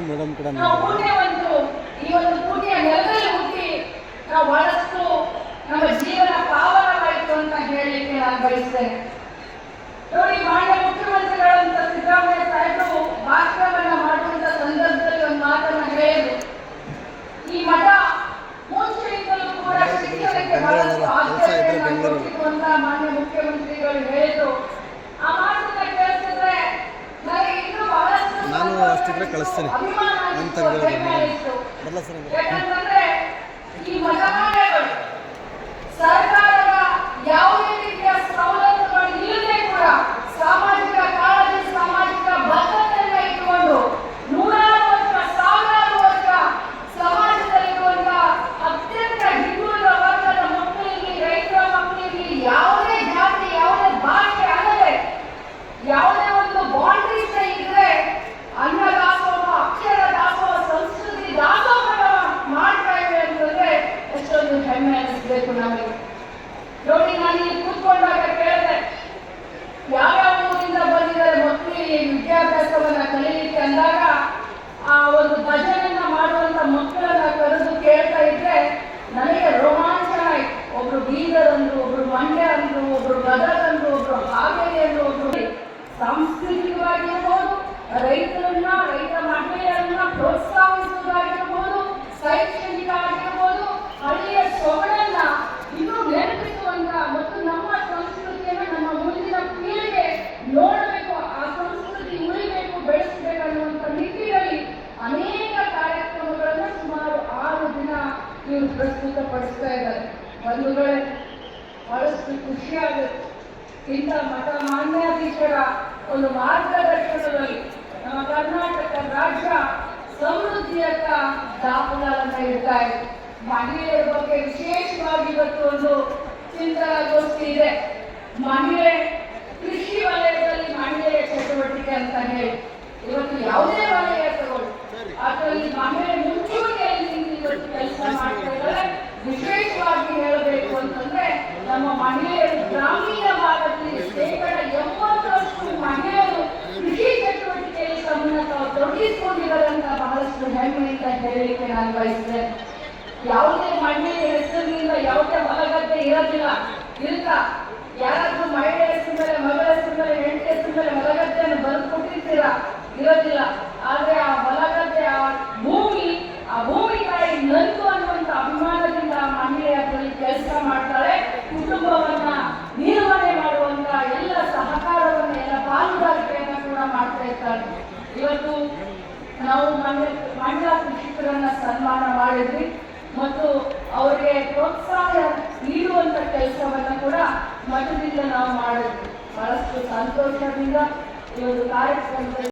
Madam ಕೂಡ ನಾವು ಪುಣ್ಯ ಈ ಒಂದು ಪುಣ್ಯ ನೆಲದಲ್ಲಿ ಹುಟ್ಟಿ ನಾವು ಬಹಳಷ್ಟು ನಮ್ಮ ಜೀವನ ಪಾವನವಾಯಿತು ಅಂತ ಹೇಳಲಿಕ್ಕೆ ನಾನು ಬಯಸ್ತೇನೆ. ನೋಡಿ, ಮಾನ್ಯ ಮುಖ್ಯಮಂತ್ರಿಗಳಂತ ಸಿದ್ದರಾಮಯ್ಯ ಸಾಹೇಬರು ಭಾಷಣವನ್ನ ಮಾಡುವಂತ ಸಂದರ್ಭದಲ್ಲಿ ಒಂದು ಮಾತನ್ನ ಹೇಳಿದ್ರು. ಈ ಮಠ ಮುಂಚೆಯಿಂದಲೂ ಕೂಡ ಶಿಕ್ಷಣಕ್ಕೆ ಬಹಳಷ್ಟು ಆದ್ಯತೆಯನ್ನು ಕೊಟ್ಟಿತ್ತು ಅಂತ ಮಾನ್ಯ ಮುಖ್ಯಮಂತ್ರಿಗಳು ಹೇಳಿದ್ರು. ಆ ಮಾತನ್ನ ಕೇಳಿಸಿದ್ರೆ ನನಗೆ ಇನ್ನೂ ಬಹಳಷ್ಟು ನಾನು ಅಷ್ಟಿದ್ರೆ ಕಳಿಸ್ತೇನೆ ಅಂತ ಯಾಕಂತಂದ್ರೆ ಈ ಮಠಮಾನ್ಯಗಳು ಸರ್ಕಾರದ ಯಾವುದೇ ರೀತಿಯ ಸವಲತ್ತುಗಳು ಇಲ್ಲದೆ ಕೂಡ ಸಾಮಾಜಿಕ ಕಾಳಜಿ, ಸಾಮಾಜಿಕ ಬದ್ಧತೆಯನ್ನ ಇಟ್ಟುಕೊಂಡು ನೂರಾರು ವರ್ಷ, ಸಾವಿರಾರು ವರ್ಷ ಸಮಾಜದಲ್ಲಿರುವಂತ ಅತ್ಯಂತ ಹಿಂದುಳಿದ ವರ್ಗದ ಮಕ್ಕಳಿಗೆ, ರೈತರ ಮಕ್ಕಳಿಗೆ ಯಾವುದೇ ಜಾತಿ, ಯಾವುದೇ ಭಾಷೆ ಅಲ್ಲದೆ ಯಾವುದೇ ಒಂದು ಬೌಂಡ್ರೀಸ್ ಇದ್ರೆ ಅನ್ನ ದಾಸೋಹ, ಅಕ್ಷರ ದಾಸೋಹ, ಸಂಸ್ಕೃತಿ ದಾಸೋಹ ಮಾಡ್ತಾ ಇವೆ ಅಂತಂದ್ರೆ ಎಷ್ಟೊಂದು ಹೆಮ್ಮೆ ಅನಿಸ್ಬೇಕು ನಮಗೆ. ನೋಡಿ, ನಾನು ಇಲ್ಲಿ ಕೂತ್ಕೊಂಡಾಗ ಕೇಳಿದೆ, ಯಾವ್ಯಾವ ಊರಿಂದ ಬಂದಿದ್ದಾರೆ ಮಕ್ಕಳಿಗೆ ವಿದ್ಯಾಭ್ಯಾಸವನ್ನ ಕಲೀಲಿಕ್ಕೆ ಅಂದಾಗ ಆ ಒಂದು ಭಜನೆಯನ್ನ ಮಾಡುವಂತ ಮಕ್ಕಳನ್ನ ಕರೆದು ಕೇಳ್ತಾ ಇದ್ರೆ ನನಗೆ ರೋಮಾಂಚನ ಆಯ್ತು. ಒಬ್ರು ಬೀದರ್ ಅಂದ್ರು, ಒಬ್ರು ಮಂಡ್ಯ ಅಂದ್ರು, ಒಬ್ರು ಗದಗ ಅಂದ್ರು, ಒಬ್ರು ಹಾವೇರಿ ಅಂದ್ರು, ಒಬ್ರು ಸಾಂಸ್ಕೃತಿಕವಾಗಿರ್ಬೋದು, ರೈತರನ್ನ, ರೈತ ಮಹಿಳೆಯರನ್ನ ಪ್ರೋತ್ಸಾಹಿಸುವುದಾಗಿರ್ಬೋದು, ಶೈಕ್ಷಣಿಕ ಆಗಿರ್ಬೋದು, ಹಳ್ಳಿಯ ಸೊಗಡನ್ನ ಇನ್ನೂ ನೆನಪಿಸುವಂತ ಮತ್ತು ನಮ್ಮ ಸಂಸ್ಕೃತಿಯನ್ನ ನಮ್ಮ ಮುಂದಿನ ಪೀಳಿಗೆ ನೋಡಬೇಕು, ಆ ಸಂಸ್ಕೃತಿ ಉಳಿಬೇಕು, ಬೆಳೆಸಬೇಕು ಅನ್ನುವಂಥ ನಿಟ್ಟಿನಲ್ಲಿ ಅನೇಕ ಕಾರ್ಯಕ್ರಮಗಳನ್ನ ಸುಮಾರು 6 ದಿನ ಇವರು ಪ್ರಸ್ತುತಪಡಿಸ್ತಾ ಇದ್ದಾರೆ. ಬಂಧುಗಳೇ, ಬಹಳಷ್ಟು ಖುಷಿಯಾಗುತ್ತೆ. ಇಂಥ ಮಠ ಮಾನ್ಯಾಧೀಶರ ಒಂದು ಮಾರ್ಗದರ್ಶನದಲ್ಲಿ ನಮ್ಮ ಕರ್ನಾಟಕ ರಾಜ್ಯ ಸಮೃದ್ಧಿಯತ್ತ ದಾಪುಗಾಲನ್ನ ಇಡ್ತಾ ಇದೆ. ಮಹಿಳೆಯರ ಬಗ್ಗೆ ವಿಶೇಷವಾಗಿ ಇವತ್ತು ಒಂದು ಚಿಂತನಾಗೋಷ್ಠಿ ಇದೆ. ಮಹಿಳೆ ಕೃಷಿ ವಲಯದಲ್ಲಿ ಮಹಿಳೆಯ ಚಟುವಟಿಕೆ ಅಂತ ಹೇಳಿ ಇವತ್ತು ಯಾವುದೇ ವಲಯ ತಗೊಳ್ಳಿ, ಅದರಲ್ಲಿ ಮಹಿಳೆ ಮುಂಚೂಣಿಯಲ್ಲಿ ನಿಂತು ಇವತ್ತು ಕೆಲಸ ಮಾಡ್ತಾ ಇದ್ದಾರೆ. ವಿಶೇಷವಾಗಿ ಹೇಳಬೇಕು ಅಂತಂದ್ರೆ ನಮ್ಮ ಮಹಿಳೆಯರು ಗ್ರಾಮೀಣ ಭಾಗದಲ್ಲಿ 80% ಮಹಿಳೆಯರು ಕೃಷಿ ಚಟುವಟಿಕೆಯಲ್ಲಿ ತಮ್ಮನ್ನ ತಾವು ತೊಡಗಿಸಿಕೊಂಡಿದ್ದಾರೆ ಅಂತ ಬಹಳಷ್ಟು ಹೆಮ್ಮೆಯಿಂದ ಹೇಳಲಿಕ್ಕೆ ನಾನು ಬಯಸ್ತೇನೆ. ಯಾವುದೇ ಮಹಿಳೆಯ ಹೆಸರಿನಿಂದ ಯಾವುದೇ ಹೊಲಗದ್ದೆ ಇರೋದಿಲ್ಲ. ಯಾರಾದ್ರೂ ಮಹಿಳೆ ಹೆಸರು ಮೇಲೆ, ಮಗಳ ಹೆಸರು ಮೇಲೆ, ಹೆಂಡತಿ ಹೆಸರು ಮೇಲೆ ಹೊಲಗದ್ದೆಯನ್ನು ಬರೆದು ಕೊಟ್ಟಿರ್ತೀರಾ? ಇರೋದಿಲ್ಲ. ಆದ್ರೆ ಆ ಹೊಲಗದ್ದೆ, ಆ ಭೂಮಿ ತಾಯಿ ನಂದು ಅನ್ನುವಂತ ಅಭಿಮಾನದಿಂದ ಆ ಮಹಿಳೆ ಅದರಲ್ಲಿ ಕೆಲಸ ಮಾಡ್ತಾಳೆ. ಕುಟುಂಬವನ್ನ ನಿರ್ವಹಣೆ ಮಾಡುವಂತ ಎಲ್ಲ ಸಹಕಾರವನ್ನ, ಎಲ್ಲ ಪಾಲುದಾರಿಕೆಯನ್ನ ಕೂಡ ಮಾಡ್ತಾ ಇರ್ತಾರೆ. ಇವತ್ತು ನಾವು ಮಹಿಳಾ ಕೃಷಿಕರನ್ನ ಸನ್ಮಾನ ಮಾಡಿದ್ವಿ ಮತ್ತು ಅವರಿಗೆ ಪ್ರೋತ್ಸಾಹ ನೀಡುವಂತ ಕೆಲಸವನ್ನ ಕೂಡ ಮಠದಿಂದ ನಾವು ಮಾಡಿದ್ವಿ. ಬಹಳಷ್ಟು ಸಂತೋಷದಿಂದ ಈ ಒಂದು ಕಾರ್ಯಕ್ರಮದಲ್ಲಿ